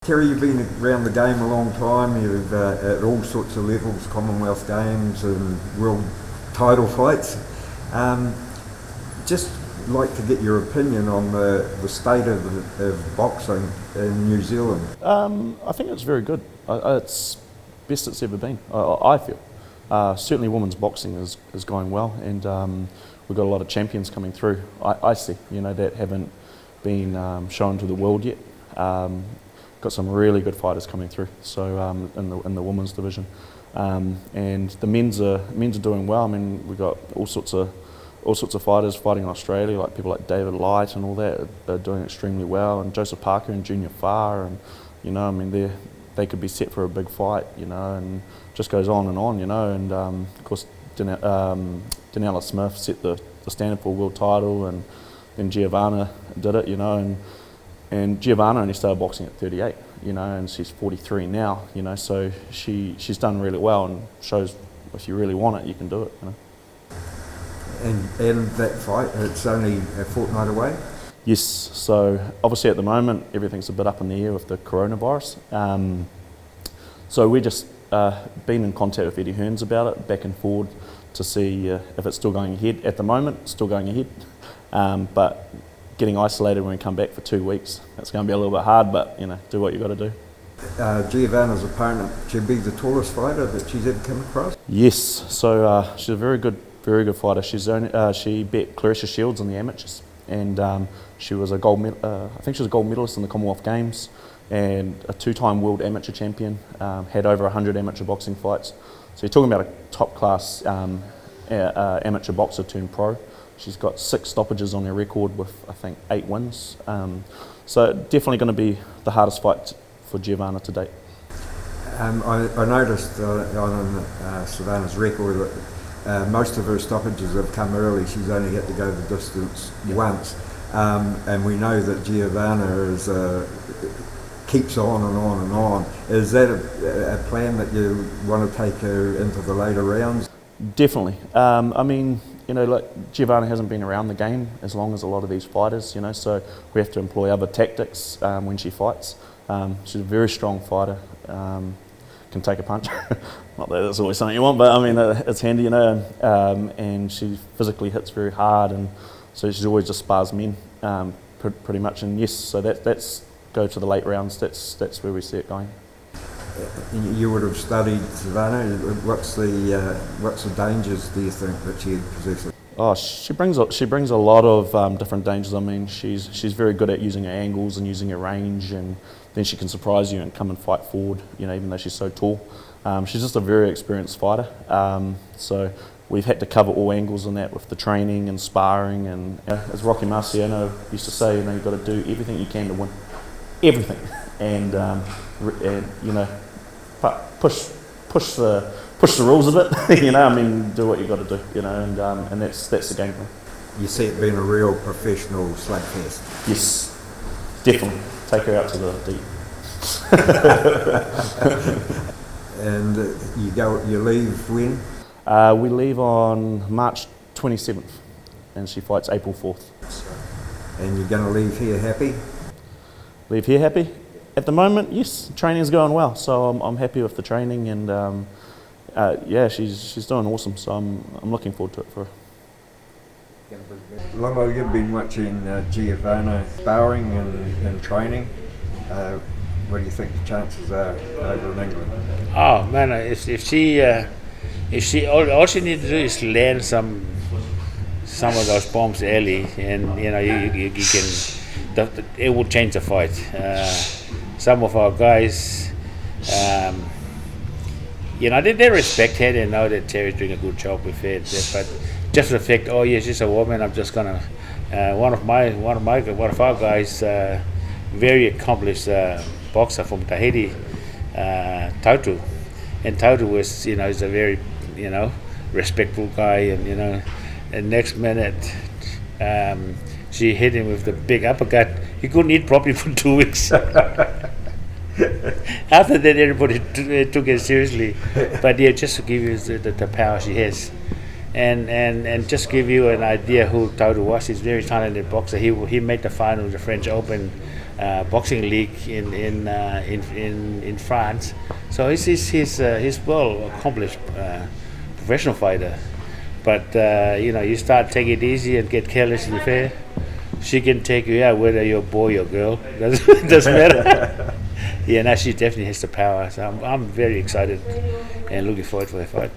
Terry, you've been around the game a long time. You've at all sorts of levels, Commonwealth Games and World Title Fights. Just like to get your opinion on the state of boxing in New Zealand. I think it's very good. It's best it's ever been, I feel. Certainly women's boxing is going well, and we've got a lot of champions coming through, I see, that haven't been shown to the world yet. Got some really good fighters coming through, so in the women's division, and the men's are doing well. I mean, we've got all sorts of fighters fighting in Australia, like people like David Light and all that are doing extremely well, and Joseph Parker and Junior Farr, and I mean they could be set for a big fight, and just goes on, and of course Danella Smith set the standard for a world title, and then Geovana did it, and Geovana only started boxing at 38, and she's 43 now, so she's done really well, and shows if you really want it, you can do it, And that fight, it's only a fortnight away? Yes, so obviously at the moment everything's a bit up in the air with the coronavirus. So we just been in contact with Eddie Hearn about it, back and forward, to see if it's still going ahead. At the moment, it's still going ahead, but getting isolated when we come back for 2 weeks, it's going to be a little bit hard, but do what you got to do. Giovanna's opponent, she'd be the tallest fighter that she's ever come across? Yes, so she's a very good fighter. She beat Clarissa Shields in the amateurs, and she was a I think she was a gold medalist in the Commonwealth Games, and a two-time world amateur champion. Had over 100 amateur boxing fights. So you're talking about a top-class amateur boxer turned pro. She's got 6 stoppages on her record with, I think, 8 wins. So definitely going to be the hardest fight for Geovana to date. I noticed on Savannah's record that most of her stoppages have come early. She's only had to go the distance once. And we know that Geovana keeps on and on and on. Is that a plan that you want to take her into the later rounds? Definitely. I mean, like Geovana hasn't been around the game as long as a lot of these fighters, so we have to employ other tactics when she fights. She's a very strong fighter, can take a punch. Not that that's always something you want, but I mean, it's handy, and she physically hits very hard, and so she's always just spars men, pretty much, and yes, so that's go to the late rounds, that's where we see it going. You would have studied Savannah. What's the dangers, do you think, that she possesses? Oh, she brings a lot of different dangers. I mean, she's very good at using her angles and using her range, and then she can surprise you and come and fight forward, even though she's so tall. She's just a very experienced fighter. So we've had to cover all angles in that with the training and sparring, and as Rocky Marciano used to say, you've got to do everything you can to win. Everything. And push the rules a bit. I mean, do what you got to do. And that's the game plan. You see it being a real professional slugfest. Yes, definitely. Take her out to the deep. And you leave when? We leave on March 27th, and she fights April 4th. And you're going to leave here happy? Leave here happy? At the moment, yes, training's going well, so I'm happy with the training, and she's doing awesome, so I'm looking forward to it for her. Lollo, you've been watching Geovana sparring and training. What do you think the chances are over in England? Oh man, if she all she needs to do is land some of those bombs early, and you can. It will change the fight. Some of our guys, they respect her. They know that Terry's doing a good job with it. But just the fact, she's a woman. I'm just gonna. One of our guys, very accomplished boxer from Tahiti, Tautu, and Tautu was, is a very, respectful guy, and next minute. She hit him with the big uppercut. He couldn't eat properly for 2 weeks. After that, everybody took it seriously. But just to give you the power she has, and just give you an idea who Tautu was. He's a very talented boxer. He made the final of the French Open boxing league in France. So he's well accomplished professional fighter. But you start take it easy and get careless in the fair. She can take you out whether you're a boy or girl. Doesn't matter. Yeah, now she definitely has the power. So I'm very excited and looking forward for her fight.